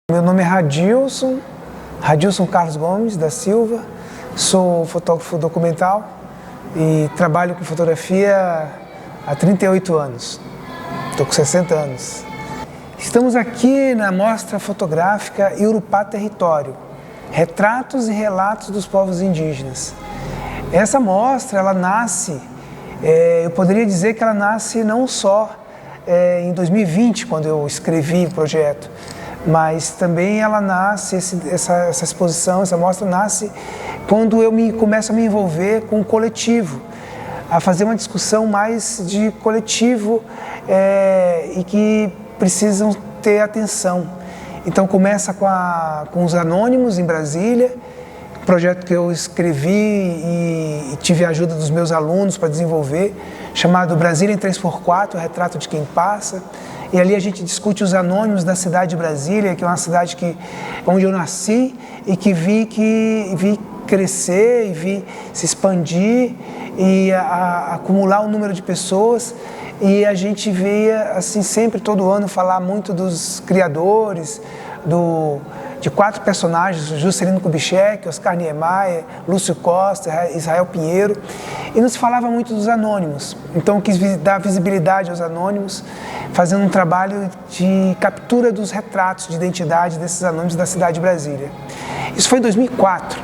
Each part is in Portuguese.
Meu nome é Radilson Carlos Gomes da Silva, sou fotógrafo documental e trabalho com fotografia há 38 anos, estou com 60 anos. Estamos aqui na mostra fotográfica Iurupá Território, retratos e relatos dos povos indígenas. Essa mostra, ela nasce, eu poderia dizer que ela nasce não só em 2020, quando eu escrevi o projeto, mas também ela nasce, essa exposição, essa mostra nasce quando eu começo a me envolver com o coletivo, a fazer uma discussão mais de coletivo e que precisam ter atenção. Então começa com os Anônimos em Brasília, projeto que eu escrevi e tive a ajuda dos meus alunos para desenvolver, chamado Brasília em 3x4, o retrato de quem passa. E ali a gente discute os anônimos da cidade de Brasília, que é uma cidade onde eu nasci e que vi crescer e vi se expandir e acumular um número de pessoas. E a gente via, assim, sempre, todo ano, falar muito dos criadores, de 4 personagens, Juscelino Kubitschek, Oscar Niemeyer, Lúcio Costa, Israel Pinheiro, e não se falava muito dos anônimos. Então eu quis dar visibilidade aos anônimos, fazendo um trabalho de captura dos retratos de identidade desses anônimos da cidade de Brasília. Isso foi em 2004.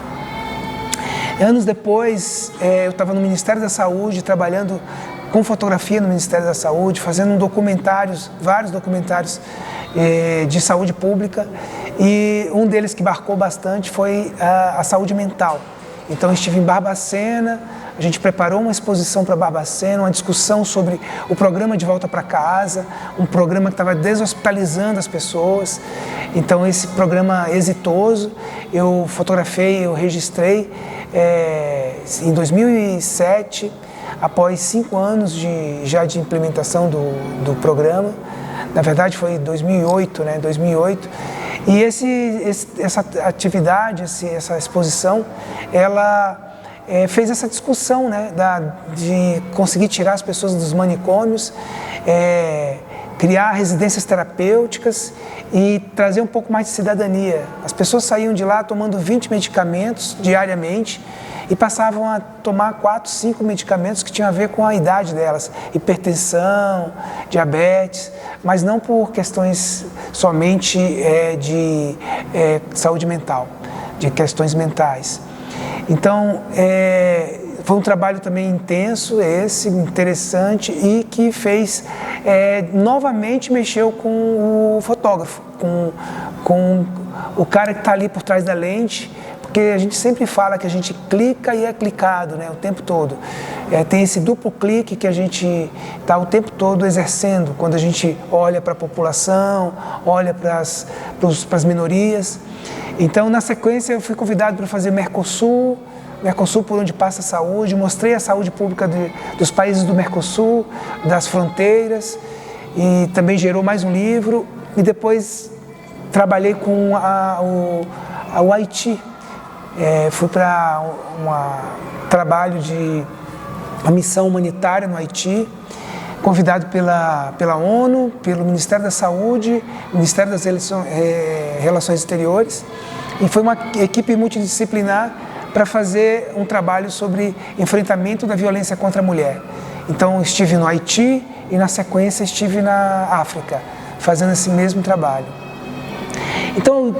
Anos depois, eu estava no Ministério da Saúde, trabalhando com fotografia no Ministério da Saúde, fazendo vários documentários de saúde pública, e um deles que marcou bastante foi a saúde mental. Então eu estive em Barbacena, a gente preparou uma exposição para Barbacena, uma discussão sobre o programa de volta para casa, um programa que estava deshospitalizando as pessoas. Então esse programa exitoso, eu fotografei, eu registrei em 2007, após 5 anos já de implementação do programa. Na verdade foi em 2008, né? 2008. E essa atividade, essa exposição, ela fez essa discussão, né? De conseguir tirar as pessoas dos manicômios, criar residências terapêuticas e trazer um pouco mais de cidadania. As pessoas saíam de lá tomando 20 medicamentos diariamente, e passavam a tomar 4, 5 medicamentos que tinham a ver com a idade delas, hipertensão, diabetes, mas não por questões somente de saúde mental, de questões mentais. Então, foi um trabalho também intenso, interessante, e que fez, novamente mexeu com o fotógrafo, com o cara que está ali por trás da lente, porque a gente sempre fala que a gente clica e é clicado, né, o tempo todo. Tem esse duplo clique que a gente está o tempo todo exercendo, quando a gente olha para a população, olha para as minorias. Então, na sequência, eu fui convidado para fazer Mercosul por onde passa a saúde, mostrei a saúde pública dos países do Mercosul, das fronteiras, e também gerou mais um livro. E depois trabalhei com o Haiti. Fui para um trabalho de uma missão humanitária no Haiti, convidado pela ONU, pelo Ministério da Saúde, Ministério das Relações Exteriores, e foi uma equipe multidisciplinar para fazer um trabalho sobre enfrentamento da violência contra a mulher. Então estive no Haiti e na sequência estive na África, fazendo esse mesmo trabalho. Então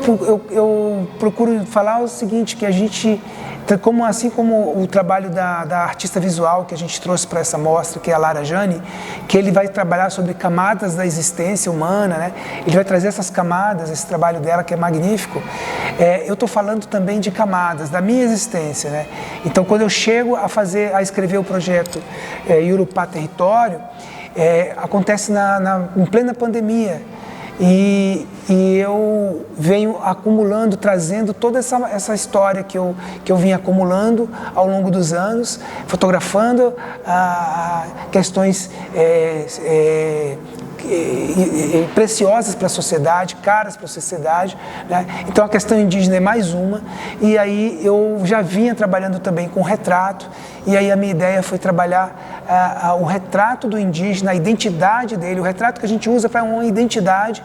eu procuro falar o seguinte, que a gente, assim como o trabalho da artista visual que a gente trouxe para essa mostra, que é a Lara Jane, que ele vai trabalhar sobre camadas da existência humana, né? Ele vai trazer essas camadas, esse trabalho dela que é magnífico. Eu estou falando também de camadas da minha existência, né? Então quando eu chego a escrever o projeto Iurupá Território, acontece em plena pandemia. E eu venho acumulando, trazendo toda essa história que eu vim acumulando ao longo dos anos, fotografando questões preciosas para a sociedade, caras para a sociedade, né? Então a questão indígena é mais uma, e aí eu já vinha trabalhando também com retrato, e aí a minha ideia foi trabalhar o retrato do indígena, a identidade dele, o retrato que a gente usa para uma identidade,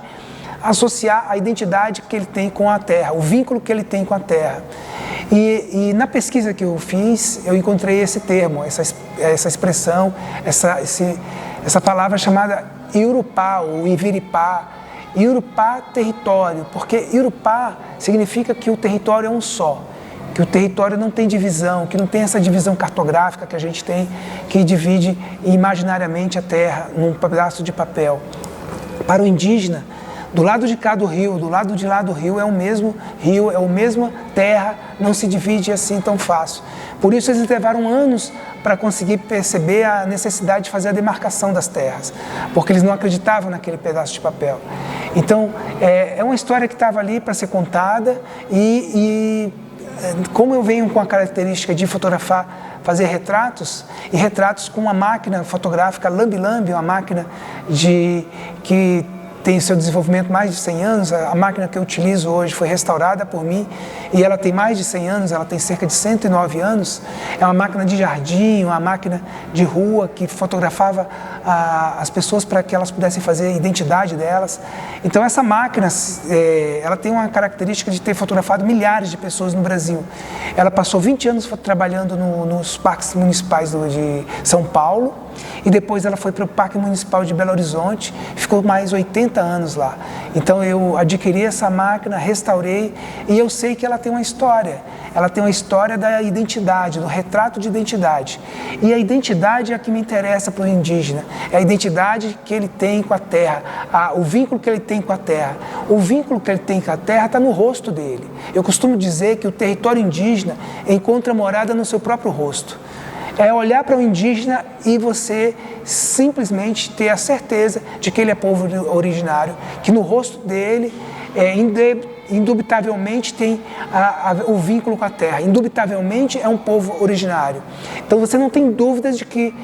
associar a identidade que ele tem com a terra, o vínculo que ele tem com a terra. E na pesquisa que eu fiz, eu encontrei esse termo, essa expressão, essa palavra chamada Iurupá ou Iviripá. Iurupá, território, porque Iurupá significa que o território é um só, que o território não tem divisão, que não tem essa divisão cartográfica que a gente tem, que divide imaginariamente a terra num pedaço de papel. Para o indígena, do lado de cá do rio, do lado de lá do rio, é o mesmo rio, é a mesma terra, não se divide assim tão fácil. Por isso eles levaram anos para conseguir perceber a necessidade de fazer a demarcação das terras, porque eles não acreditavam naquele pedaço de papel. Então, é uma história que estava ali para ser contada e como eu venho com a característica de fotografar, fazer retratos, e retratos com uma máquina fotográfica lambi-lambi, uma máquina que tem seu desenvolvimento mais de 100 anos, a máquina que eu utilizo hoje foi restaurada por mim e ela tem mais de 100 anos, ela tem cerca de 109 anos, é uma máquina de jardim, uma máquina de rua que fotografava as pessoas para que elas pudessem fazer a identidade delas. Então essa máquina, ela tem uma característica de ter fotografado milhares de pessoas no Brasil. Ela passou 20 anos trabalhando nos parques municipais de São Paulo, e depois ela foi para o Parque Municipal de Belo Horizonte, ficou mais 80 anos lá. Então eu adquiri essa máquina, restaurei, e eu sei que ela tem uma história. Ela tem uma história da identidade, do retrato de identidade. E a identidade é a que me interessa para o indígena. É a identidade que ele tem com a terra, o vínculo que ele tem com a terra. O vínculo que ele tem com a terra está no rosto dele. Eu costumo dizer que o território indígena encontra morada no seu próprio rosto. É olhar para o indígena e você simplesmente ter a certeza de que ele é povo originário, que no rosto dele, indubitavelmente tem o vínculo com a terra, indubitavelmente é um povo originário. Então você não tem dúvidas de que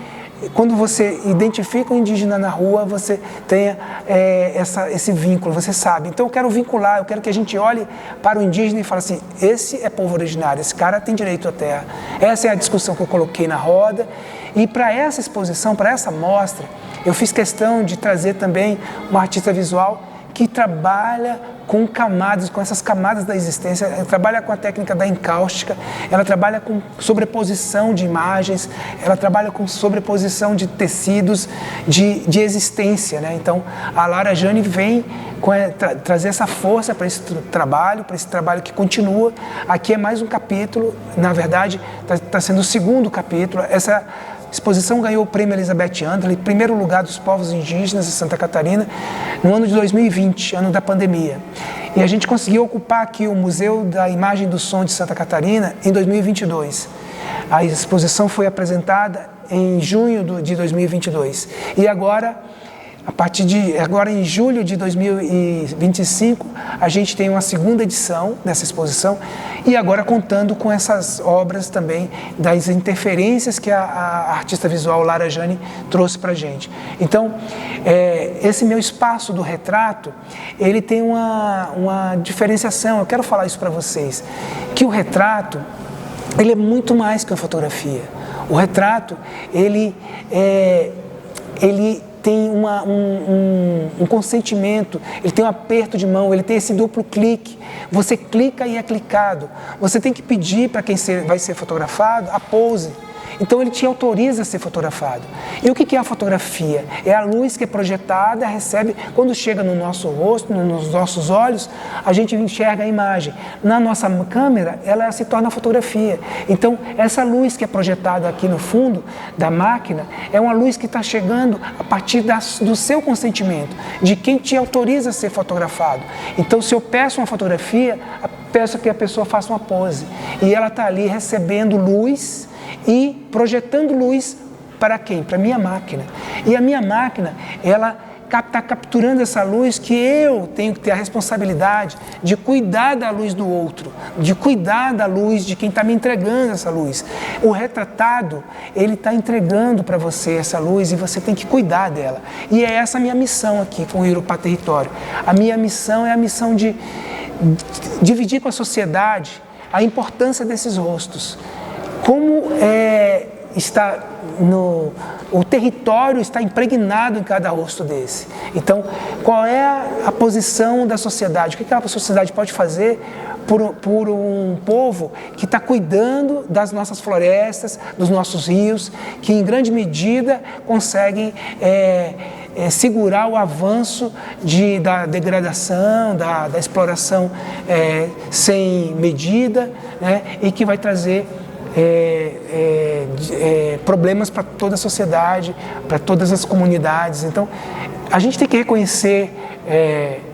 quando você identifica o indígena na rua, você tenha esse vínculo, você sabe. Então eu quero vincular, eu quero que a gente olhe para o indígena e fale assim, esse é povo originário, esse cara tem direito à terra. Essa é a discussão que eu coloquei na roda. E para essa exposição, para essa mostra, eu fiz questão de trazer também uma artista visual que trabalha com camadas, com essas camadas da existência, ela trabalha com a técnica da encáustica, ela trabalha com sobreposição de imagens, ela trabalha com sobreposição de tecidos, de existência, né? Então, a Lara Jane vem trazer essa força para esse trabalho que continua. Aqui é mais um capítulo, na verdade, está sendo o segundo capítulo. Essa exposição ganhou o Prêmio Elizabeth Anderle, primeiro lugar dos povos indígenas de Santa Catarina, no ano de 2020, ano da pandemia. E a gente conseguiu ocupar aqui o Museu da Imagem e do Som de Santa Catarina em 2022. A exposição foi apresentada em junho de 2022. E agora, agora em julho de 2025, a gente tem uma segunda edição dessa exposição e agora contando com essas obras também das interferências que a artista visual Lara Jane trouxe para a gente. Então, esse meu espaço do retrato, ele tem uma diferenciação, eu quero falar isso para vocês, que o retrato, ele é muito mais que uma fotografia. O retrato, ele tem um consentimento, ele tem um aperto de mão, ele tem esse duplo clique. Você clica e é clicado. Você tem que pedir para quem vai ser fotografado a pose. Então ele te autoriza a ser fotografado. E o que é a fotografia? É a luz que é projetada, recebe, quando chega no nosso rosto, nos nossos olhos, a gente enxerga a imagem. Na nossa câmera, ela se torna fotografia. Então essa luz que é projetada aqui no fundo da máquina, é uma luz que está chegando a partir do seu consentimento, de quem te autoriza a ser fotografado. Então se eu peço uma fotografia, peço que a pessoa faça uma pose. E ela está ali recebendo luz e projetando luz para quem? Para a minha máquina. E a minha máquina, ela está capturando essa luz que eu tenho que ter a responsabilidade de cuidar da luz do outro, de cuidar da luz de quem está me entregando essa luz. O retratado, ele está entregando para você essa luz e você tem que cuidar dela. E é essa a minha missão aqui com o Iurupá Território. A minha missão é a missão de dividir com a sociedade a importância desses rostos. Como está o território está impregnado em cada rosto desse. Então, qual é a posição da sociedade? O que a sociedade pode fazer por um povo que está cuidando das nossas florestas, dos nossos rios, que em grande medida conseguem segurar o avanço da degradação, da exploração sem medida, né, e que vai trazer problemas para toda a sociedade, para todas as comunidades. Então, a gente tem que reconhecer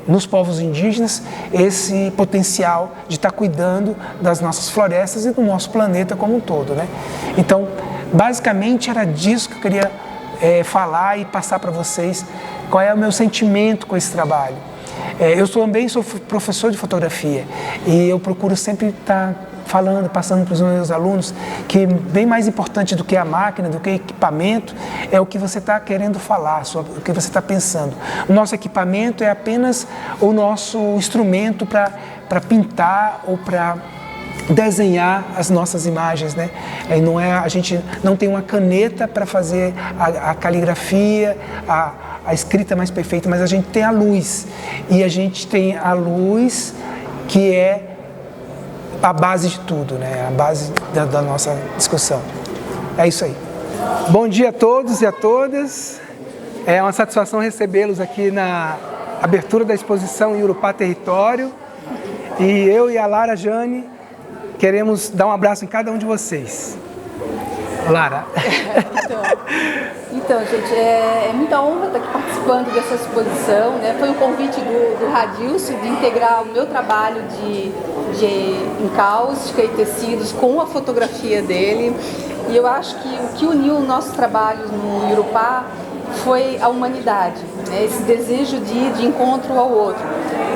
nos povos indígenas esse potencial de estar cuidando das nossas florestas e do nosso planeta como um todo, né? Então, basicamente era disso que eu queria falar e passar para vocês qual é o meu sentimento com esse trabalho. Eu também sou professor de fotografia e eu procuro sempre estar falando, passando para os meus alunos que bem mais importante do que a máquina, do que o equipamento, é o que você está querendo falar, o que você está pensando. O nosso equipamento é apenas o nosso instrumento para pintar ou para desenhar as nossas imagens, né? A gente não tem uma caneta para fazer a caligrafia, a escrita mais perfeita, mas a gente tem a luz. E a gente tem a luz que é a base de tudo, né? A base da nossa discussão. É isso aí. Bom dia a todos e a todas. É uma satisfação recebê-los aqui na abertura da exposição Iurupá Território. E eu e a Lara Jane queremos dar um abraço em cada um de vocês. Lara. Então, gente, é muita honra estar aqui participando dessa exposição, né? Foi um convite do Radilson de integrar o meu trabalho de encáustica e tecidos com a fotografia dele. E eu acho que o que uniu o nosso trabalho no Iurupá foi a humanidade, né? Esse desejo de ir de encontro ao outro.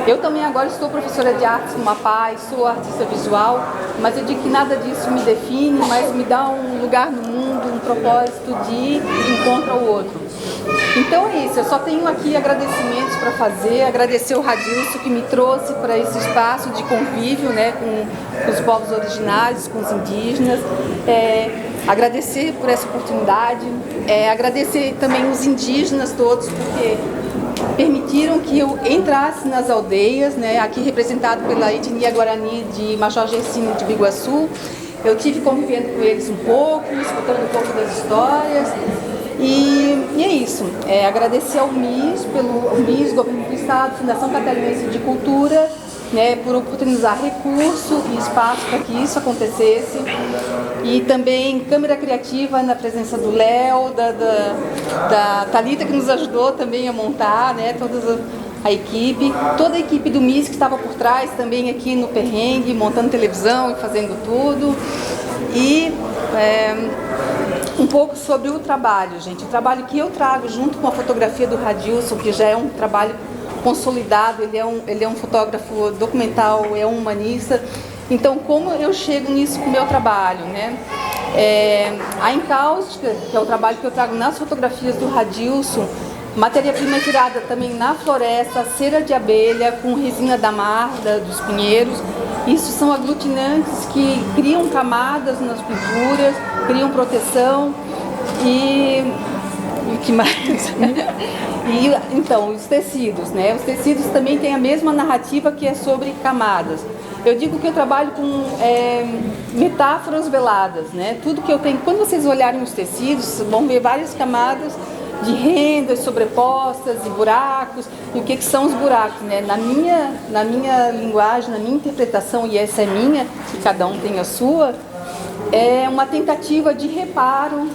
Eu também agora estou professora de artes no Mapá, sou artista visual, mas eu digo que nada disso me define, mas me dá um lugar no mundo, um propósito de ir de encontro ao outro. Então é isso, eu só tenho aqui agradecimentos para fazer, agradecer o Radilson que me trouxe para esse espaço de convívio, né, com os povos originários, com os indígenas, agradecer por essa oportunidade, agradecer também os indígenas todos, porque permitiram que eu entrasse nas aldeias, né, aqui representado pela etnia Guarani de Major Gercino de Biguaçu. Eu tive convivendo com eles um pouco, escutando um pouco das histórias. E é isso, agradecer ao MIS, Governo do Estado, Fundação Catarinense de Cultura, né, por oportunizar recurso e espaço para que isso acontecesse. E também Câmara Criativa, na presença do Léo, da Thalita, que nos ajudou também a montar, né, toda a equipe, toda a equipe do MIS que estava por trás também aqui no perrengue, montando televisão e fazendo tudo. E um pouco sobre o trabalho, gente. O trabalho que eu trago junto com a fotografia do Radilson, que já é um trabalho consolidado, ele é um fotógrafo documental, é um humanista. Então, como eu chego nisso com o meu trabalho, né? A encáustica, que é o trabalho que eu trago nas fotografias do Radilson, matéria-prima tirada também na floresta, cera de abelha com resina da mar, dos pinheiros. Isso são aglutinantes que criam camadas nas pinturas, criam proteção e o que mais? Então, os tecidos, né? Os tecidos também têm a mesma narrativa, que é sobre camadas. Eu digo que eu trabalho com metáforas veladas, né? Tudo que eu tenho, quando vocês olharem os tecidos, vão ver várias camadas de rendas sobrepostas e buracos. E o que são os buracos, né? Na minha linguagem, na minha interpretação, e essa é minha, que cada um tem a sua, é uma tentativa de reparo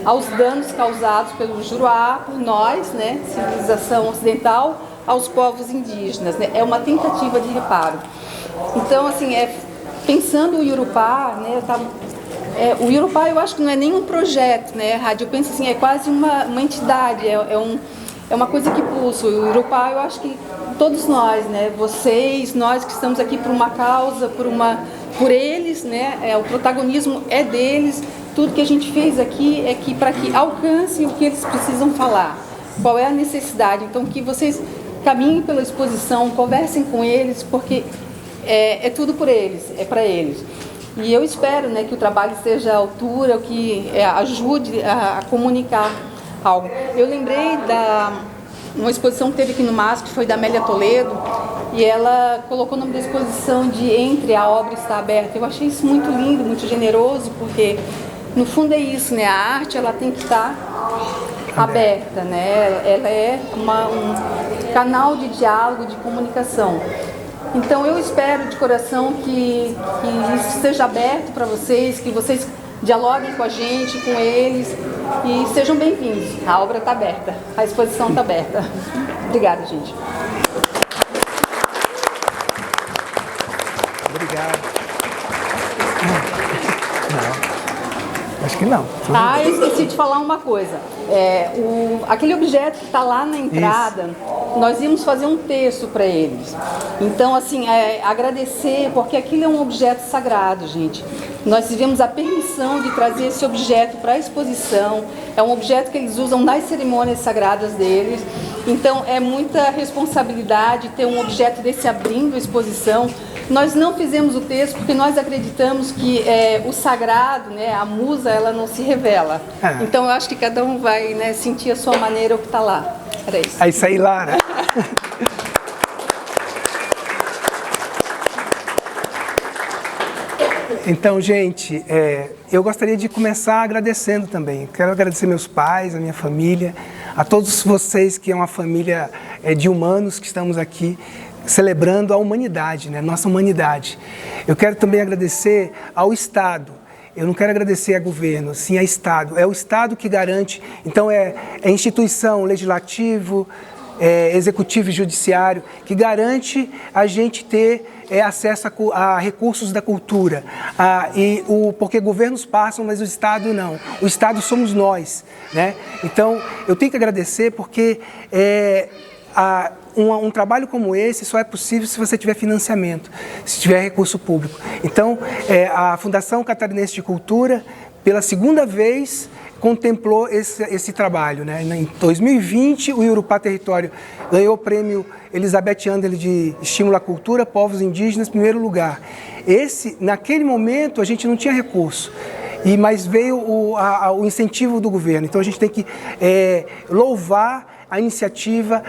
aos danos causados pelo Juruá, por nós, né, civilização ocidental, aos povos indígenas, né? É uma tentativa de reparo. Então, assim, pensando o Iurupá, né, o Iurupá eu acho que não é nem um projeto, né, Rádio? Eu penso assim, é quase uma entidade, é uma coisa que pulsa. O Iurupá eu acho que todos nós, né, vocês, nós que estamos aqui por uma causa, por eles, né, o protagonismo é deles. Tudo que a gente fez aqui é para que alcancem o que eles precisam falar, qual é a necessidade. Então, que vocês caminhem pela exposição, conversem com eles, porque é tudo por eles, é para eles. E eu espero, né, que o trabalho esteja à altura, que ajude a comunicar algo. Eu lembrei uma exposição que teve aqui no MASP, que foi da Amélia Toledo, e ela colocou o nome da exposição de Entre a Obra Está Aberta. Eu achei isso muito lindo, muito generoso, porque no fundo é isso, né? A arte ela tem que estar aberta, né? Ela é um canal de diálogo, de comunicação. Então eu espero de coração que isso seja aberto para vocês, que vocês dialoguem com a gente, com eles e sejam bem-vindos. A obra está aberta, a exposição está aberta. Obrigada, gente. Obrigado. Não, acho que não. Ah, eu esqueci de falar uma coisa. Aquele objeto que está lá na entrada, nós íamos fazer um texto para eles. Então, assim, agradecer, porque aquilo é um objeto sagrado, gente. Nós tivemos a permissão de trazer esse objeto para a exposição. É um objeto que eles usam nas cerimônias sagradas deles. Então, é muita responsabilidade ter um objeto desse abrindo a exposição. Nós não fizemos o texto porque nós acreditamos que o sagrado, né, a musa, ela não se revela. Então, eu acho que cada um vai, né, sentir a sua maneira o que está lá. Era isso. É isso aí, Lara. Então, gente, eu gostaria de começar agradecendo também. Quero agradecer meus pais, a minha família, a todos vocês que é uma família de humanos que estamos aqui celebrando a humanidade, né? Nossa humanidade. Eu quero também agradecer ao Estado. Eu não quero agradecer a governo, sim a Estado. É o Estado que garante. Então, é instituição, legislativo, executivo e judiciário, que garante a gente ter acesso a recursos da cultura. Porque governos passam, mas o Estado não. O Estado somos nós, né? Então, eu tenho que agradecer porque um trabalho como esse só é possível se você tiver financiamento, se tiver recurso público. Então, a Fundação Catarinense de Cultura, pela segunda vez, contemplou esse trabalho, né? Em 2020, o Urupá Território ganhou o prêmio Elizabeth Anderle de Estímulo à Cultura, Povos Indígenas, primeiro lugar. Naquele momento, a gente não tinha recurso, mas veio o incentivo do governo. Então, a gente tem que louvar a iniciativa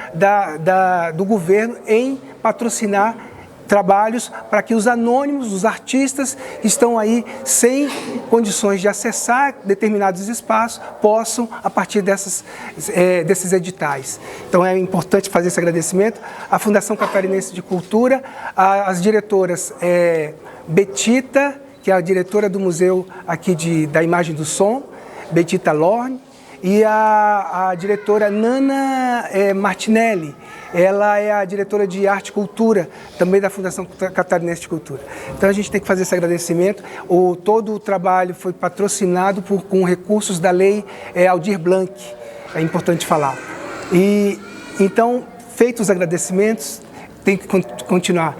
do governo em patrocinar trabalhos para que os anônimos, os artistas que estão aí sem condições de acessar determinados espaços, possam, a partir desses editais. Então é importante fazer esse agradecimento à Fundação Catarinense de Cultura, às diretoras Betita, que é a diretora do museu aqui da Imagem do Som, Betita Lorne, e a diretora Nana Martinelli. Ela é a diretora de Arte e Cultura, também da Fundação Catarinense de Cultura. Então a gente tem que fazer esse agradecimento. Todo o trabalho foi patrocinado com recursos da Lei Aldir Blanc, é importante falar. E então, feitos os agradecimentos, tem que continuar.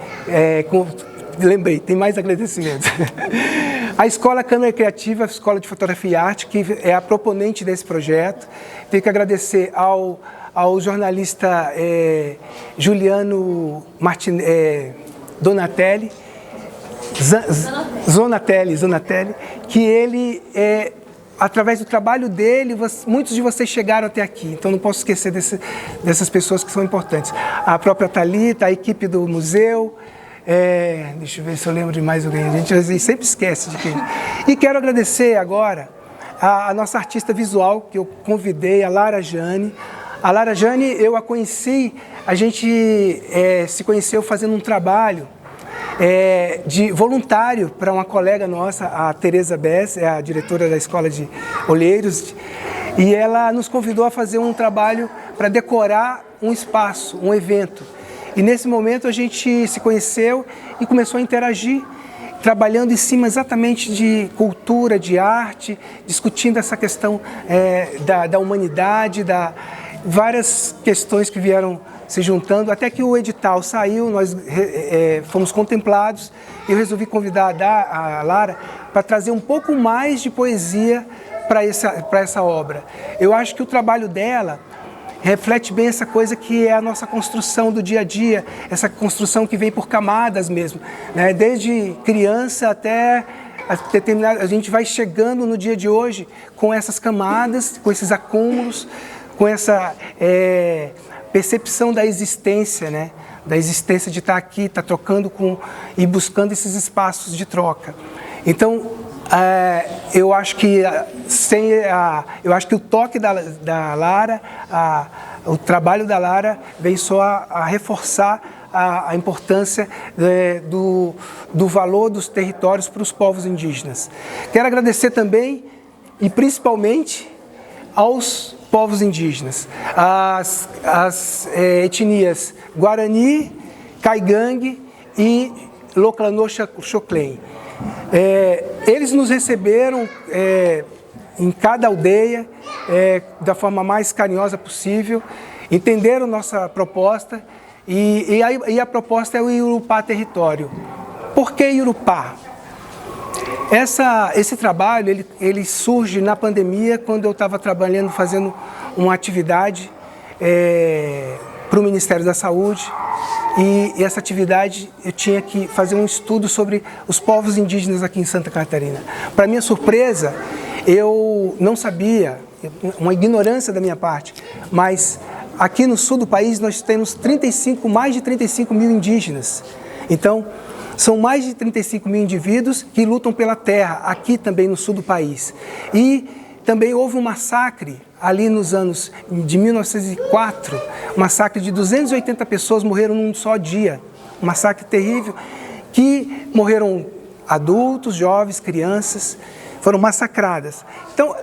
Lembrei, tem mais agradecimentos. A Escola Câmara Criativa, a Escola de Fotografia e Arte, que é a proponente desse projeto. Tenho que agradecer ao jornalista Juliano Donatelli, Zonatelli, que ele, através do trabalho dele, muitos de vocês chegaram até aqui. Então não posso esquecer dessas pessoas que são importantes. A própria Thalita, a equipe do museu. Deixa eu ver se eu lembro de mais alguém. A gente sempre esquece de quem. E quero agradecer agora a nossa artista visual, que eu convidei, a Lara Jane. A Lara Jane, eu a conheci, a gente se conheceu fazendo um trabalho de voluntário para uma colega nossa, a Tereza Bess, é a diretora da Escola de Olheiros, e ela nos convidou a fazer um trabalho para decorar um espaço, um evento. E nesse momento a gente se conheceu e começou a interagir, trabalhando em cima exatamente de cultura, de arte, discutindo essa questão da humanidade, várias questões que vieram se juntando, até que o edital saiu, nós fomos contemplados e eu resolvi convidar a Lara para trazer um pouco mais de poesia para essa obra. Eu acho que o trabalho dela reflete bem essa coisa que é a nossa construção do dia a dia, essa construção que vem por camadas mesmo, né? Desde criança até a gente vai chegando no dia de hoje com essas camadas, com esses acúmulos, com essa percepção da existência, né? Da existência de estar aqui, estar trocando e buscando esses espaços de troca. Então, eu acho que o toque da Lara, o trabalho da Lara vem só a reforçar a importância do valor dos territórios para os povos indígenas. Quero agradecer também e principalmente aos povos indígenas, as etnias Guarani, Caigangue e Loclanô-Xoclen. Eles nos receberam em cada aldeia da forma mais carinhosa possível, entenderam nossa proposta e a proposta é o Iurupá Território. Por que Iurupá? Esse trabalho ele surge na pandemia, quando eu estava trabalhando, fazendo uma atividade para o Ministério da Saúde, e essa atividade eu tinha que fazer um estudo sobre os povos indígenas aqui em Santa Catarina. Para minha surpresa, eu não sabia, uma ignorância da minha parte, mas aqui no sul do país nós temos mais de 35 mil indígenas. Então, são mais de 35 mil indivíduos que lutam pela terra, aqui também no sul do país. E também houve um massacre ali nos anos de 1904, um massacre de 280 pessoas morreram num só dia. Um massacre terrível, que morreram adultos, jovens, crianças, foram massacradas. Então,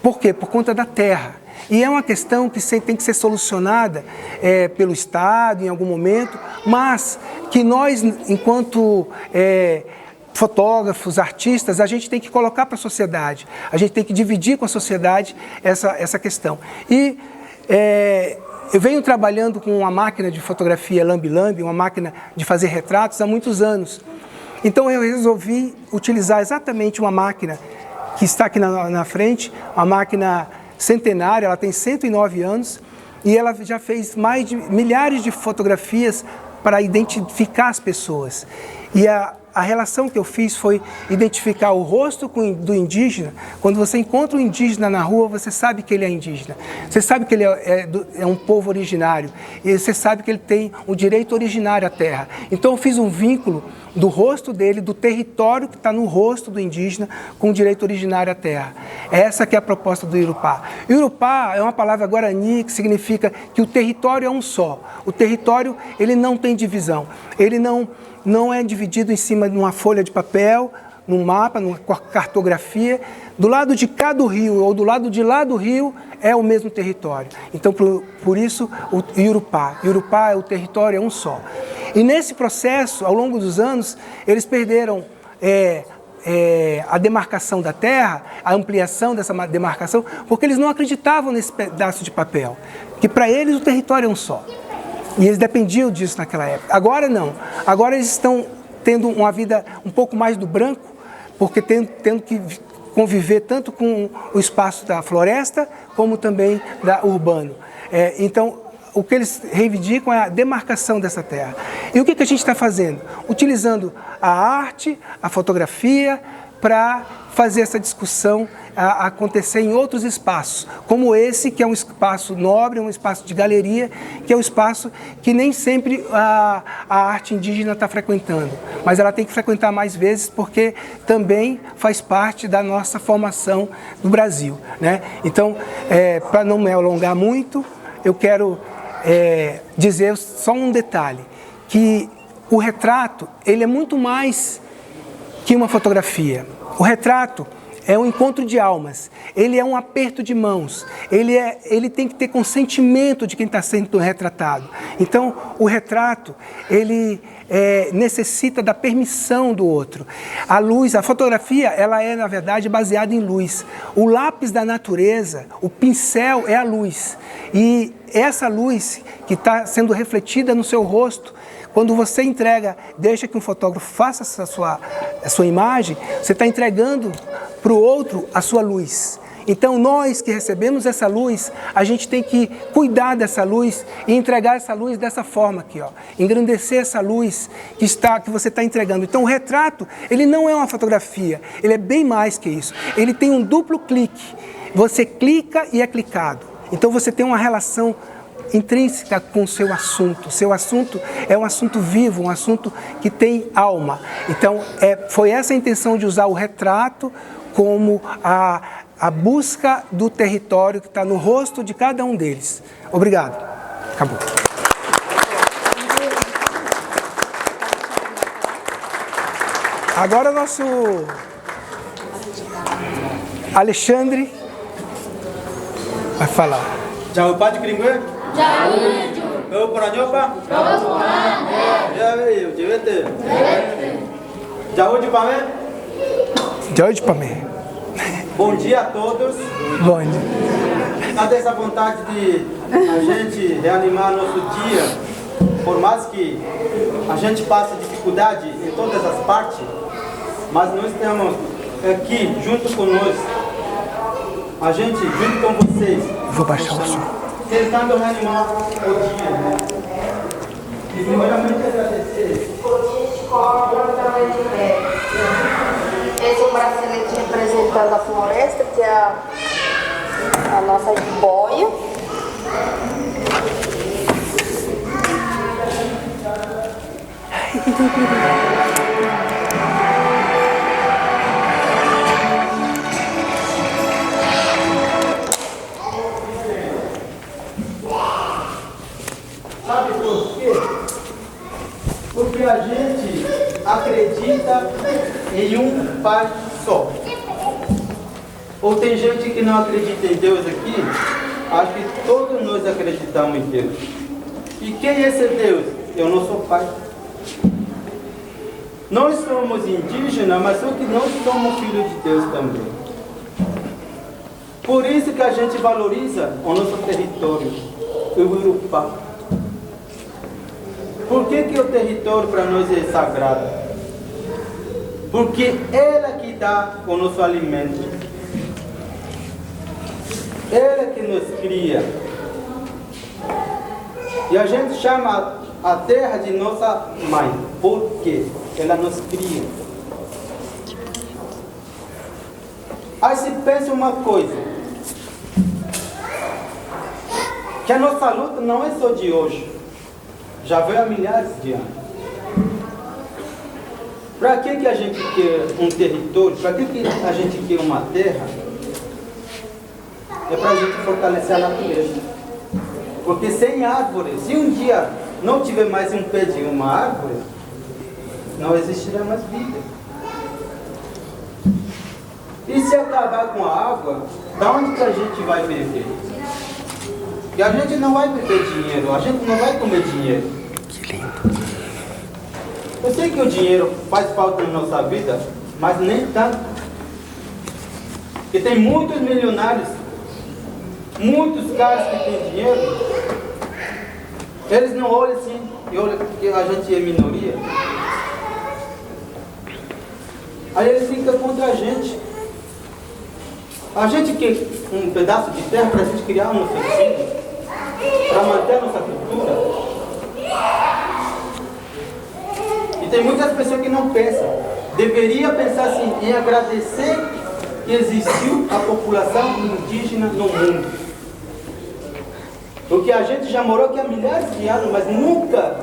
por quê? Por conta da terra. E é uma questão que tem que ser solucionada pelo Estado em algum momento, mas que nós, enquanto fotógrafos, artistas, a gente tem que colocar para a sociedade, a gente tem que dividir com a sociedade essa questão. E eu venho trabalhando com uma máquina de fotografia lambi-lambi, uma máquina de fazer retratos há muitos anos. Então eu resolvi utilizar exatamente uma máquina que está aqui na frente, uma máquina centenária, ela tem 109 anos e ela já fez mais de milhares de fotografias para identificar as pessoas. E a relação que eu fiz foi identificar o rosto do indígena. Quando você encontra um indígena na rua, você sabe que ele é indígena. Você sabe que ele é um povo originário. E você sabe que ele tem um direito originário à terra. Então eu fiz um vínculo do rosto dele, do território que está no rosto do indígena, com o direito originário à terra. Essa que é a proposta do Iurupá. Iurupá é uma palavra guarani que significa que o território é um só. O território, ele não tem divisão. Ele não é dividido em cima de uma folha de papel, num mapa, numa cartografia. Do lado de cá do rio ou do lado de lá do rio é o mesmo território. Então, por isso, o Iurupá. Iurupá é o território, é um só. E nesse processo, ao longo dos anos, eles perderam a demarcação da terra, a ampliação dessa demarcação, porque eles não acreditavam nesse pedaço de papel, que para eles o território é um só. E eles dependiam disso naquela época. Agora não. Agora eles estão tendo uma vida um pouco mais do branco, porque tendo que conviver tanto com o espaço da floresta, como também da urbano. Então, o que eles reivindicam é a demarcação dessa terra. E o que a gente está fazendo? Utilizando a arte, a fotografia, para fazer essa discussão acontecer em outros espaços, como esse, que é um espaço nobre, um espaço de galeria, que é um espaço que nem sempre a arte indígena está frequentando, mas ela tem que frequentar mais vezes, porque também faz parte da nossa formação do Brasil, né? Então, para não me alongar muito, eu quero dizer só um detalhe, que o retrato, ele é muito mais que uma fotografia. O retrato é um encontro de almas, ele é um aperto de mãos, ele tem que ter consentimento de quem está sendo retratado. Então, o retrato, ele necessita da permissão do outro. A luz, a fotografia, ela é, na verdade, baseada em luz. O lápis da natureza, o pincel é a luz. E essa luz que está sendo refletida no seu rosto, quando você entrega, deixa que um fotógrafo faça a sua imagem, você está entregando para o outro a sua luz. Então nós que recebemos essa luz, a gente tem que cuidar dessa luz e entregar essa luz dessa forma aqui, ó. Engrandecer essa luz que você está entregando. Então o retrato, ele não é uma fotografia, ele é bem mais que isso. Ele tem um duplo clique. Você clica e é clicado. Então você tem uma relação intrínseca com o seu assunto. Seu assunto é um assunto vivo, um assunto que tem alma. Então foi essa a intenção de usar o retrato como a busca do território que está no rosto de cada um deles. Obrigado. Acabou. Agora o nosso Alexandre vai falar. Jauh Pak Kringwe? Jauh. Kau pernah nyoba? Ya, jewete. Jauh de Pamé? Jauh de Pamé. Bom dia a todos. Bom dia. Cadê essa vontade de a gente reanimar nosso dia? Por mais que a gente passe dificuldade em todas as partes, mas nós estamos aqui junto conosco. A gente, junto com vocês, vou baixar o som, tentando reanimar o dia, né? E primeiramente agradecer. Esse é um bracelete representando a floresta, que é a nossa jiboia. Sabe por quê? Porque a gente acredita em um Pai só. Ou tem gente que não acredita em Deus aqui? Acho que todos nós acreditamos em Deus. E quem é esse Deus? É o nosso Pai. Nós somos indígenas, mas só que nós somos filhos de Deus também. Por isso que a gente valoriza o nosso território, o Urupá. Por que o território para nós é sagrado? Porque ela que dá o nosso alimento. Ela que nos cria. E a gente chama a terra de nossa mãe. Por quê? Ela nos cria. Aí se pensa uma coisa. Que a nossa luta não é só de hoje. Já veio há milhares de anos. Para que a gente quer um território? Para que a gente quer uma terra? É para a gente fortalecer a natureza. Porque sem árvore, se um dia não tiver mais um pé de uma árvore, não existirá mais vida. E se acabar com a água, da onde que a gente vai beber? E a gente não vai beber dinheiro, a gente não vai comer dinheiro. Que lindo. Eu sei que o dinheiro faz falta na nossa vida, mas nem tanto. Porque tem muitos milionários, muitos caras que têm dinheiro, eles não olham assim, e olham porque a gente é minoria. Aí eles ficam contra a gente. A gente quer um pedaço de terra para a gente criar um nosso filho, para manter a nossa cultura. E tem muitas pessoas que não pensam. Deveria pensar assim, em agradecer que existiu a população indígena no mundo. Porque a gente já morou aqui há milhares de anos, mas nunca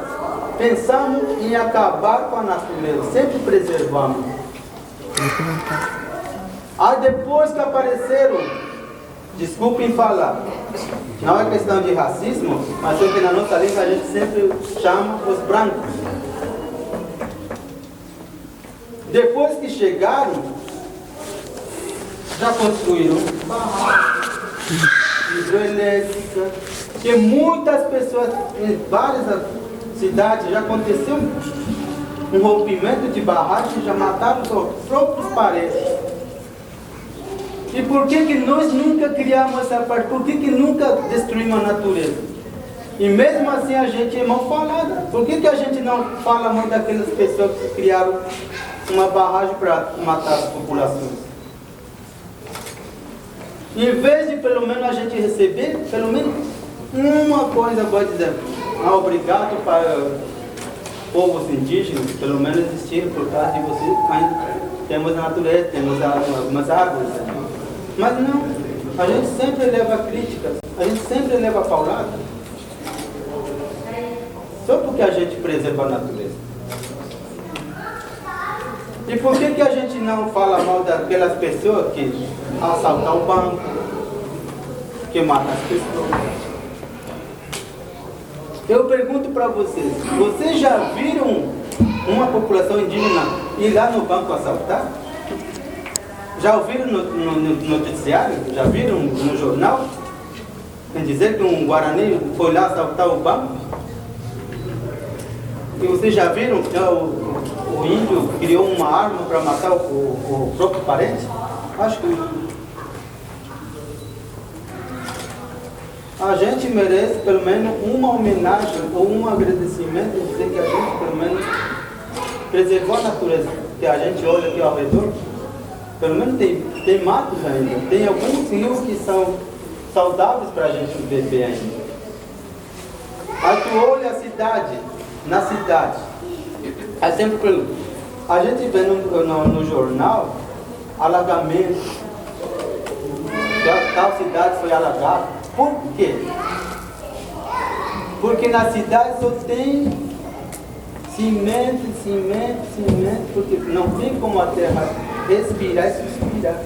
pensamos em acabar com a natureza. Sempre preservamos. Aí depois que apareceram, desculpem falar, não é questão de racismo, mas é que na nossa língua a gente sempre chama os brancos. Depois que chegaram, já construíram hidroelétrica, que muitas pessoas, em várias cidades, já aconteceu um rompimento de barragem, já mataram os próprios parentes. E por que nós nunca criamos essa parte? Por que nunca destruímos a natureza? E mesmo assim a gente é mal falada. Por que a gente não fala muito daquelas pessoas que criaram uma barragem para matar as populações? Em vez de pelo menos a gente receber, pelo menos uma coisa, pode dizer, obrigado para povos indígenas, pelo menos existiram por causa de vocês, mas temos a natureza, temos algumas árvores. Mas não, a gente sempre leva críticas, a gente sempre leva paulada. Só porque a gente preserva a natureza. E por que a gente não fala mal daquelas pessoas que assaltam o banco, que matam as pessoas? Eu pergunto para vocês, vocês já viram uma população indígena ir lá no banco assaltar? Já ouviram no noticiário? Já viram no jornal? Quer dizer que um Guarani foi lá assaltar o banco? E vocês já viram que o índio criou uma arma para matar o próprio parente? Acho que não. A gente merece pelo menos uma homenagem ou um agradecimento de dizer que a gente pelo menos preservou a natureza. Que a gente olha aqui ao redor, pelo menos tem matos ainda, tem alguns rios que são saudáveis para a gente beber ainda. Aí tu olha a cidade, na cidade, exemplo, a gente vê no jornal alagamento, que a tal cidade foi alagada. Por quê? Porque na cidade só tem cimento, porque não tem como a terra respirar e suspirar.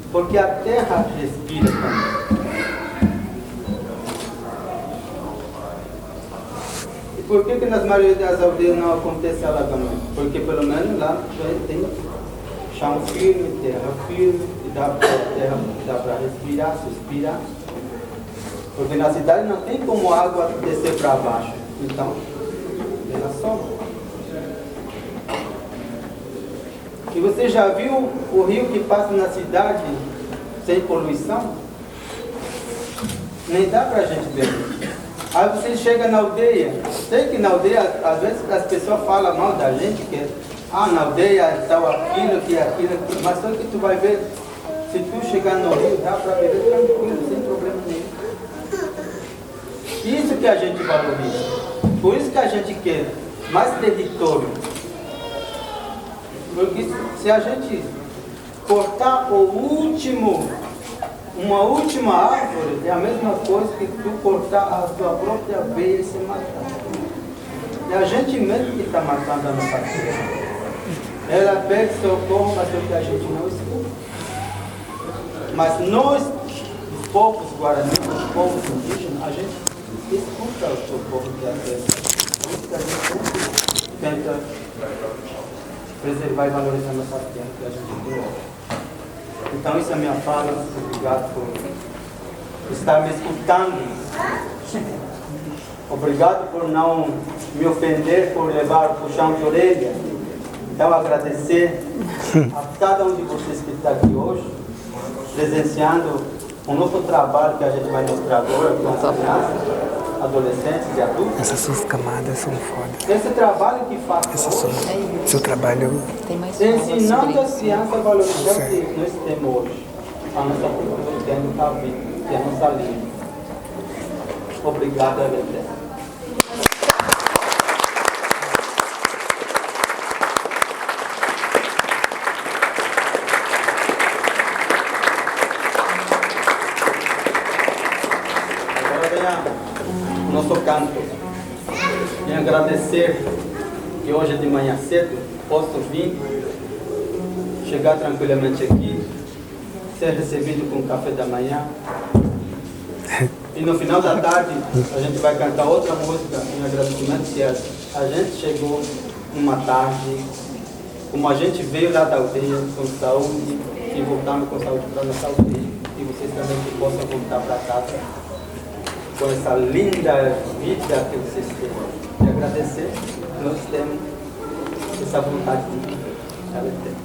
Porque a terra respira também. E por que nas maioria das aldeias não acontece alagamento? Porque pelo menos lá tem chão firme, terra firme, e dá para respirar, suspirar. Porque na cidade não tem como a água descer para baixo. Então, ela sobe. E você já viu o rio que passa na cidade sem poluição? Nem dá para a gente ver. Aí você chega na aldeia. Sei que na aldeia, às vezes as pessoas falam mal da gente, que na aldeia tal aquilo, que aquilo, mas só que tu vai ver, se tu chegar no rio, dá para beber tranquilo, sem problema nenhum. Isso que a gente valoriza. Por isso que a gente quer mais território. Porque se a gente cortar uma última árvore, é a mesma coisa que tu cortar a tua própria veia e se matar. É a gente mesmo que está matando a nossa terra. Ela pede socorro, mas é o que a gente não escuta. Mas nós, os povos guaranis, os povos indígenas, a gente escuta o seu povo que é a terra. Por isso que a gente sempre tenta preservar e valorizar a nossa terra que a gente tem hoje. Então, isso é a minha fala. Obrigado por estar me escutando. Obrigado por não me ofender, por levar o puxão de orelha. Então, agradecer a cada um de vocês que está aqui hoje, presenciando um novo trabalho que a gente vai mostrar agora com as crianças, adolescentes e adultos. Essas suas camadas são fodas. Esse trabalho que faço Seu trabalho ensinando as crianças a valorizar o que nós temos hoje. A nossa cultura que é a nossa vida, que é a nossa língua. Obrigado, Eveté. Nosso canto. E agradecer que hoje de manhã cedo posso vir, chegar tranquilamente aqui, ser recebido com café da manhã. E no final da tarde a gente vai cantar outra música em agradecimento que a gente chegou numa tarde, como a gente veio lá da aldeia com saúde e voltamos com saúde para nossa aldeia. E vocês também que possam voltar para casa com essa linda vida que vocês têm. E agradecer, nós temos essa vontade de ela ter.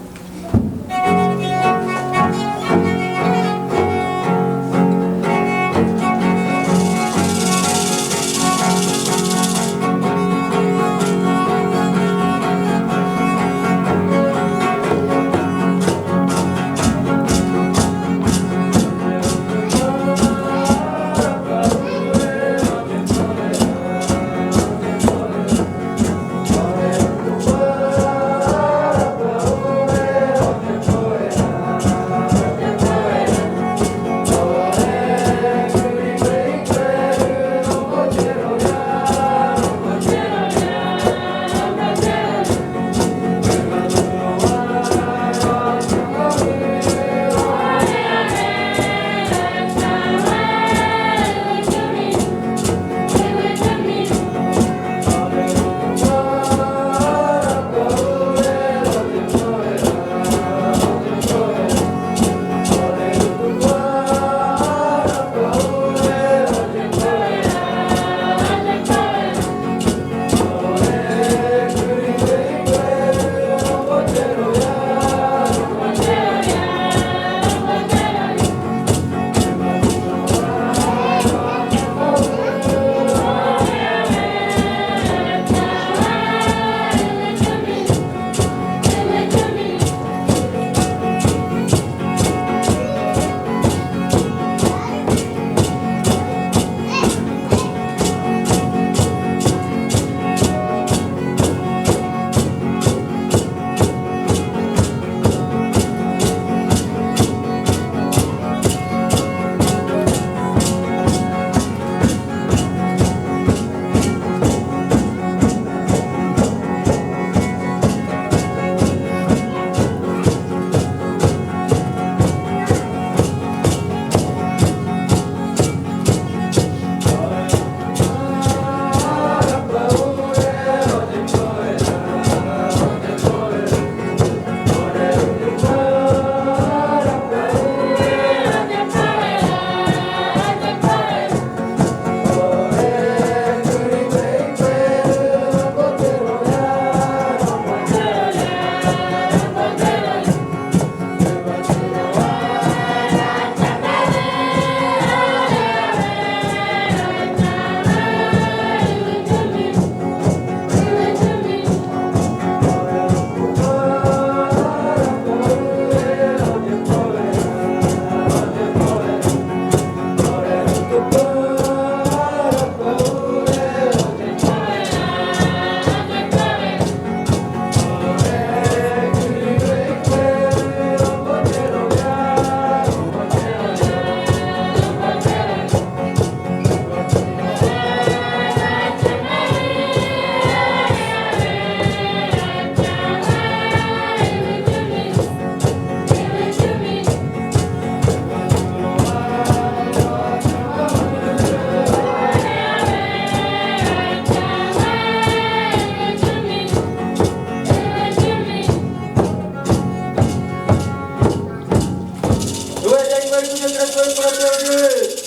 foi que decretou para Deus?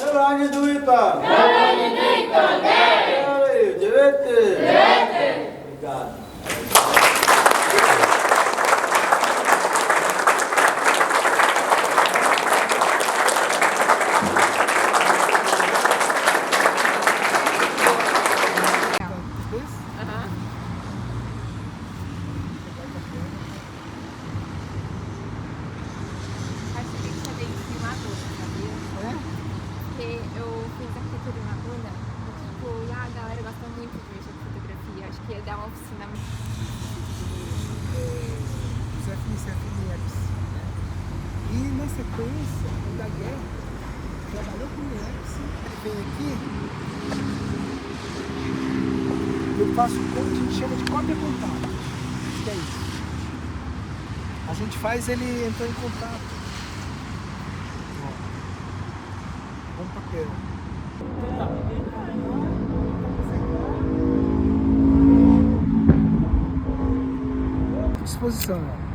Elane do Ipa. Direito. Obrigado. E na sequência, o da guerra, trabalhou com o IEPS, vem aqui, eu faço o que a gente chama de cópia contábil. O que é isso? A gente faz ele entrar em contato. Vamos papel. Disposição, ó.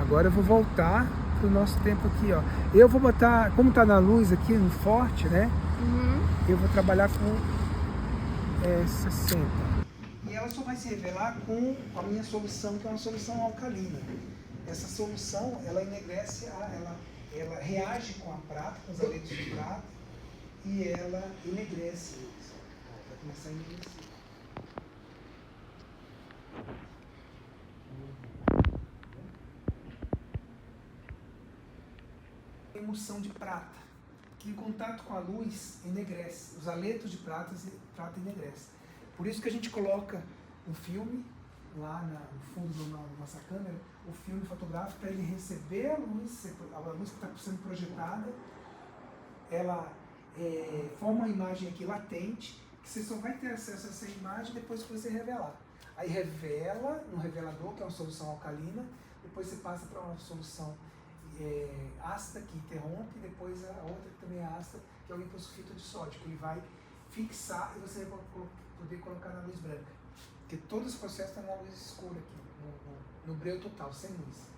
Agora eu vou voltar pro nosso tempo aqui, ó. Eu vou botar, como tá na luz aqui, no forte, né? Eu vou trabalhar com 60. E ela só vai se revelar com a minha solução, que é uma solução alcalina. Essa solução, ela enegrece, ela reage com a prata, com os aletos de prata, e ela enegrece eles. Vai começar a enegrecer. Emulsão de prata, que em contato com a luz enegrece, os aletos de prata enegrece. Por isso que a gente coloca um filme lá no fundo da nossa câmera, o filme fotográfico, para ele receber a luz que está sendo projetada, ela forma uma imagem aqui latente, que você só vai ter acesso a essa imagem depois que você revelar. Aí revela no revelador, que é uma solução alcalina, depois você passa para uma solução ácida, que interrompe, e depois a outra que também é ácida, que é o hipossulfito de sódio, que ele vai fixar e você vai poder colocar na luz branca. Porque todo esse processo está na luz escura aqui, no breu total, sem luz.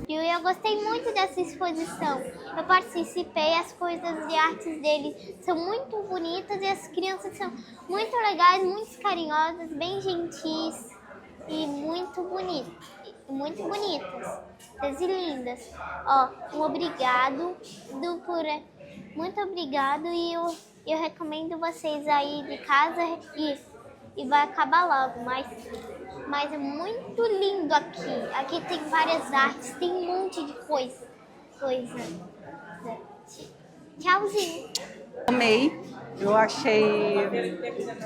Eu gostei muito dessa exposição. Eu participei, as coisas de artes dele são muito bonitas e as crianças são muito legais, muito carinhosas, bem gentis e muito bonitas. E lindas. Ó, muito obrigado e eu recomendo vocês aí de casa e vai acabar logo, mas é muito lindo aqui. Aqui tem várias artes, tem um monte de coisa. Tchauzinho. Amei, eu achei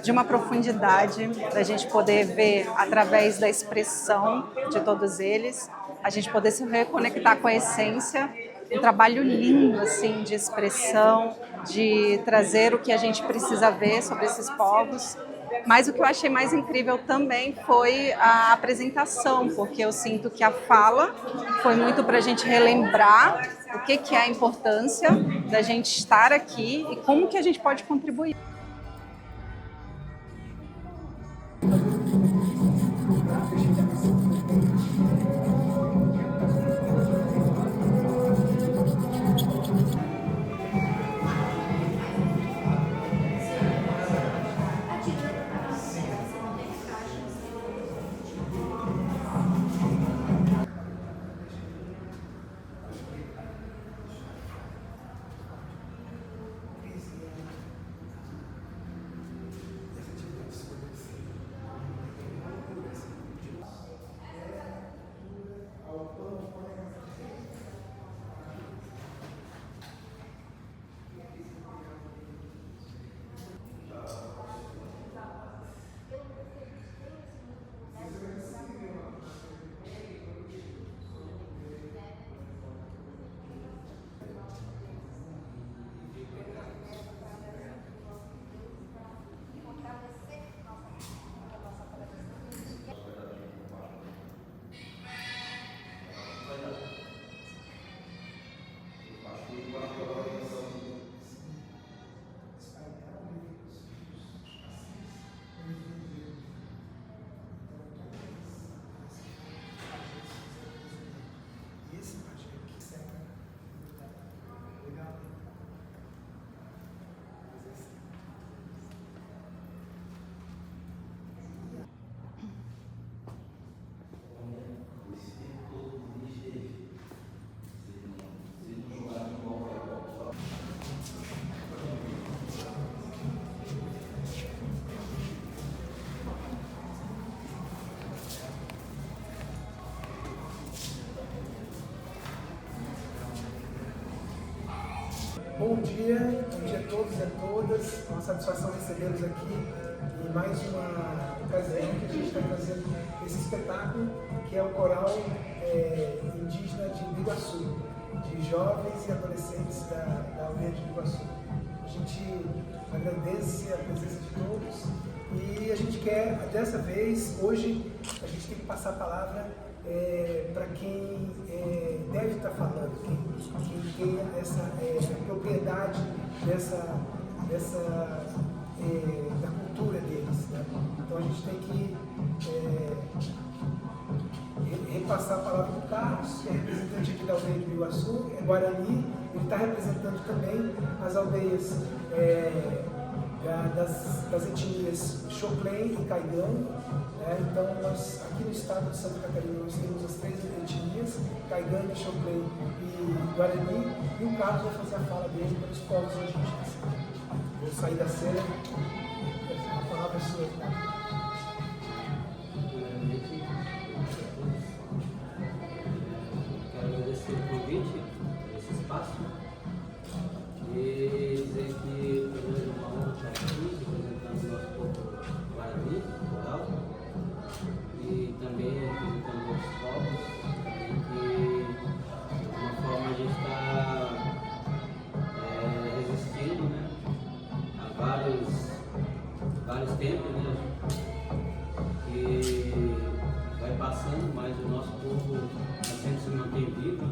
de uma profundidade da gente poder ver através da expressão de todos eles, a gente poder se reconectar com a essência, um trabalho lindo assim de expressão, de trazer o que a gente precisa ver sobre esses povos. Mas o que eu achei mais incrível também foi a apresentação, porque eu sinto que a fala foi muito para a gente relembrar o que é a importância da gente estar aqui e como que a gente pode contribuir. Bom dia a todos e a todas. É uma satisfação recebê-los aqui em mais uma ocasião que a gente está fazendo esse espetáculo, que é o Coral Indígena de Biguaçu, de jovens e adolescentes da aldeia de Biguaçu. A gente agradece a presença de todos e a gente quer, dessa vez, hoje, a gente tem que passar a palavra para quem deve estar falando, quem tem essa propriedade da cultura deles, né? Então a gente tem que repassar a palavra para o Carlos, que é representante aqui da aldeia de Biguaçu, é Guarani. Ele está representando também as aldeias das etnias Xoclen e Caigangue, né? Então nós, aqui no estado de Santa Catarina, nós temos as 3 etnias, Caigangue, Xoclen e Guarani, e o Carlos vai fazer a fala dele para os povos indígenas. Vou sair da cena, a palavra é sua. Quero agradecer o convite, esse espaço, e dizer que para nós é uma honra estar aqui representando o nosso povo Guarani, Coral, e também representando outros povos, e que de alguma forma a gente está resistindo, né, há vários tempos, né, que vai passando, mas o nosso povo sempre se mantém vivo,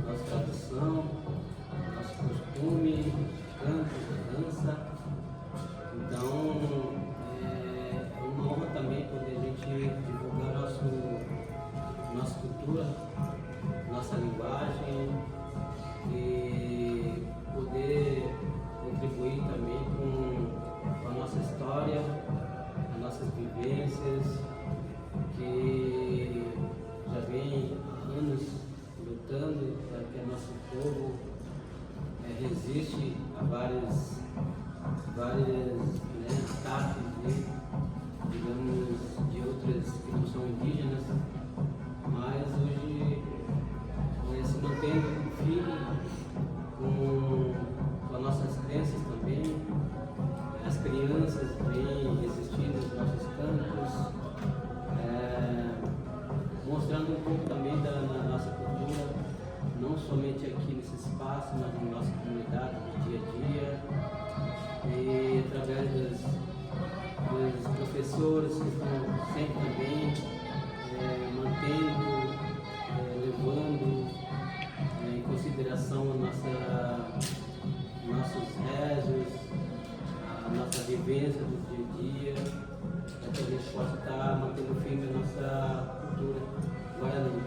nossa tradição, nosso costume, canto, dança. Então é uma honra também poder a gente divulgar nossa cultura, nossa linguagem e poder contribuir também com a nossa história, as nossas vivências, que já vem anos lutando para que o nosso povo resiste a várias ataques, digamos, de outras que não são indígenas, mas hoje se mantendo firme com as nossas crenças também. As crianças vêm resistindo aos nossos cantos, mostrando um pouco também da nossa cultura, não somente aqui nesse espaço, mas na nossa comunidade, no dia a dia, e através dos professores que estão sempre também mantendo, levando em consideração nossos rezos, a nossa vivência do dia a dia, para que a gente possa estar mantendo firme a nossa cultura guarani.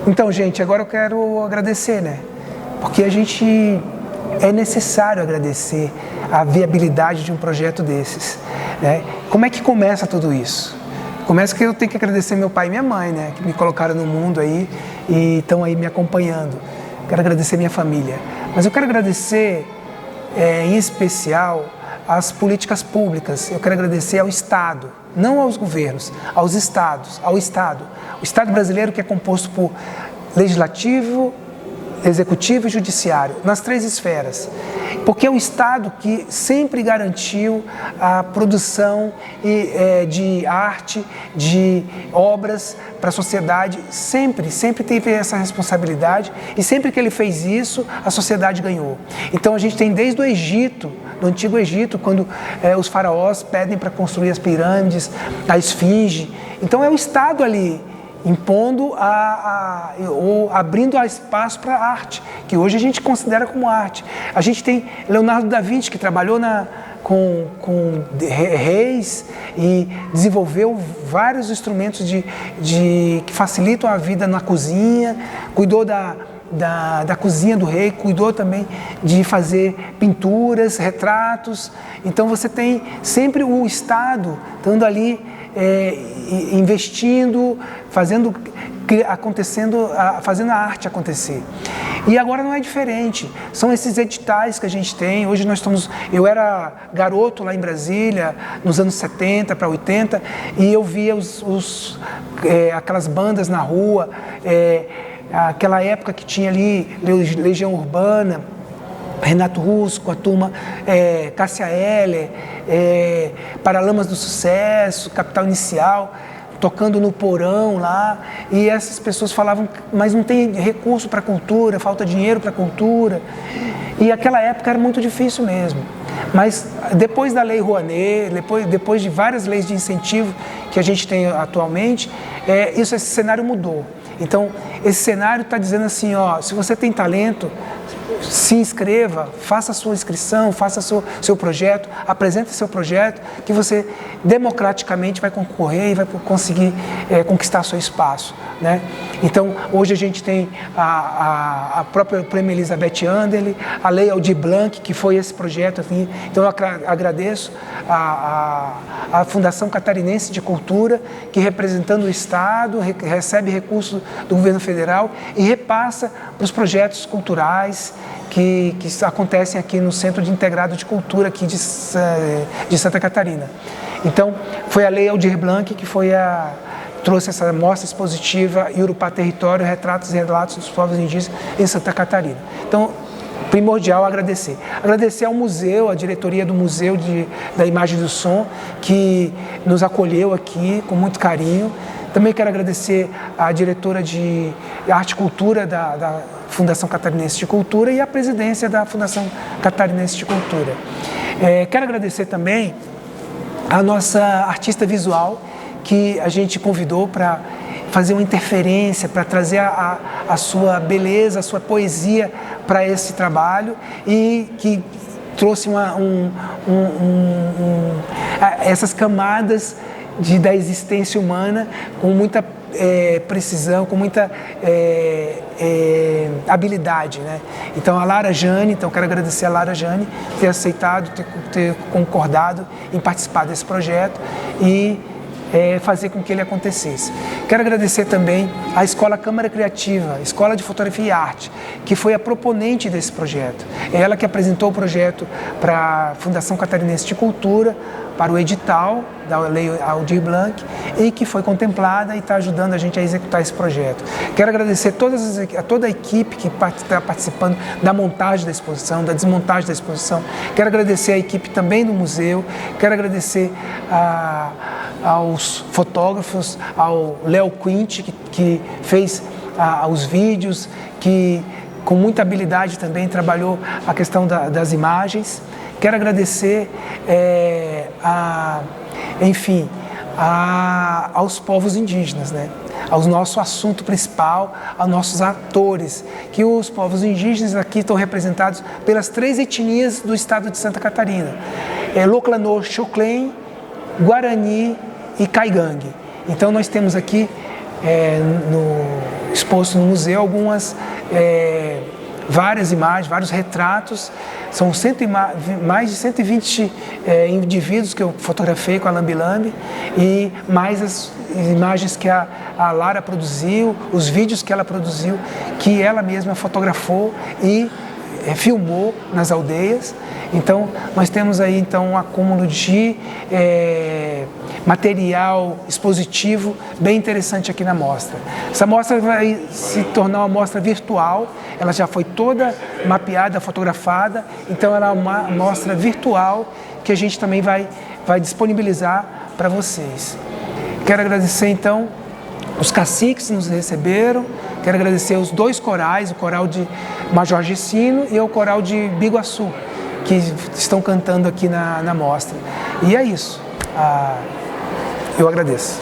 Então, gente, agora eu quero agradecer, né? Porque é necessário agradecer a viabilidade de um projeto desses, né? Como é que começa tudo isso? Começa que eu tenho que agradecer meu pai e minha mãe, né? Que me colocaram no mundo aí e estão aí me acompanhando. Quero agradecer minha família. Mas eu quero agradecer, em especial, as políticas públicas. Eu quero agradecer ao Estado, não aos governos, aos estados, ao Estado. O Estado brasileiro, que é composto por legislativo, executivo e judiciário, nas 3 esferas. Porque é o Estado que sempre garantiu a produção de arte, de obras para a sociedade, sempre teve essa responsabilidade e sempre que ele fez isso, a sociedade ganhou. Então a gente tem desde o Egito, do Antigo Egito, quando os faraós pedem para construir as pirâmides, a esfinge. Então é o Estado ali impondo ou abrindo espaço para a arte, que hoje a gente considera como arte. A gente tem Leonardo da Vinci, que trabalhou com reis e desenvolveu vários instrumentos que facilitam a vida na cozinha, cuidou da cozinha do rei, cuidou também de fazer pinturas, retratos. Então você tem sempre o Estado estando ali investindo, fazendo a arte acontecer. E agora não é diferente, são esses editais que a gente tem. Hoje eu era garoto lá em Brasília, nos anos 70 para 80, e eu via aquelas bandas na rua, aquela época que tinha ali Legião Urbana, Renato Russo com a turma, Cássia Eller, Paralamas do Sucesso, Capital Inicial, tocando no porão lá, e essas pessoas falavam, mas não tem recurso para a cultura, falta dinheiro para a cultura, e aquela época era muito difícil mesmo. Mas depois da Lei Rouanet, depois de várias leis de incentivo que a gente tem atualmente, esse cenário mudou. Então, esse cenário está dizendo assim, se você tem talento, se inscreva, faça a sua inscrição, faça seu projeto, apresente seu projeto, que você democraticamente vai concorrer e vai conseguir conquistar seu espaço, né? Então, hoje a gente tem a própria Prêmio Elizabeth Anderle, a Lei Aldir Blanc, que foi esse projeto aqui. Então, eu agradeço a Fundação Catarinense de Cultura, que representando o Estado, recebe recursos do governo federal e repassa para os projetos culturais que acontecem aqui no Centro de Integrado de Cultura aqui de Santa Catarina. Então, foi a Lei Aldir Blanc que trouxe essa mostra expositiva Iurupá Território, Retratos e Relatos dos Povos Indígenas em Santa Catarina. Então, primordial agradecer. Agradecer ao museu, à diretoria do Museu da Imagem e do Som, que nos acolheu aqui com muito carinho. Também quero agradecer à diretora de Arte e Cultura da Fundação Catarinense de Cultura e à presidência da Fundação Catarinense de Cultura. Quero agradecer também a nossa artista visual, que a gente convidou para fazer uma interferência, para trazer a sua beleza, a sua poesia para esse trabalho e que trouxe essas camadas da existência humana com muita precisão, com muita habilidade, né? Então a Lara Jane, quero agradecer a Lara Jane ter aceitado, ter concordado em participar desse projeto e fazer com que ele acontecesse. Quero agradecer também à Escola Câmara Criativa, Escola de Fotografia e Arte, que foi a proponente desse projeto. É ela que apresentou o projeto para a Fundação Catarinense de Cultura, para o edital da Lei Aldir Blanc e que foi contemplada e está ajudando a gente a executar esse projeto. Quero agradecer a toda a equipe que está participando da montagem da exposição, da desmontagem da exposição. Quero agradecer a equipe também do museu, quero agradecer aos fotógrafos, ao Léo Quint, que fez os vídeos, que com muita habilidade também trabalhou a questão das imagens. Quero agradecer, enfim, aos povos indígenas, né? Ao nosso assunto principal, aos nossos atores, que os povos indígenas aqui estão representados pelas 3 etnias do estado de Santa Catarina, Loclanô, Xoclen, Guarani e Caigangue. Então nós temos aqui exposto no museu várias imagens, vários retratos. São mais de 120 indivíduos que eu fotografei com a Lambi Lambi, e mais as imagens que a Lara produziu, os vídeos que ela produziu, que ela mesma fotografou e filmou nas aldeias. Então nós temos aí então um acúmulo de material expositivo bem interessante aqui na mostra. Essa mostra vai se tornar uma mostra virtual, ela já foi toda mapeada, fotografada, então ela é uma mostra virtual que a gente também vai disponibilizar para vocês. Quero agradecer então os caciques que nos receberam, quero agradecer os 2 corais, o coral de Major Gessino e o coral de Biguaçu, que estão cantando aqui na mostra. E é isso. Eu agradeço.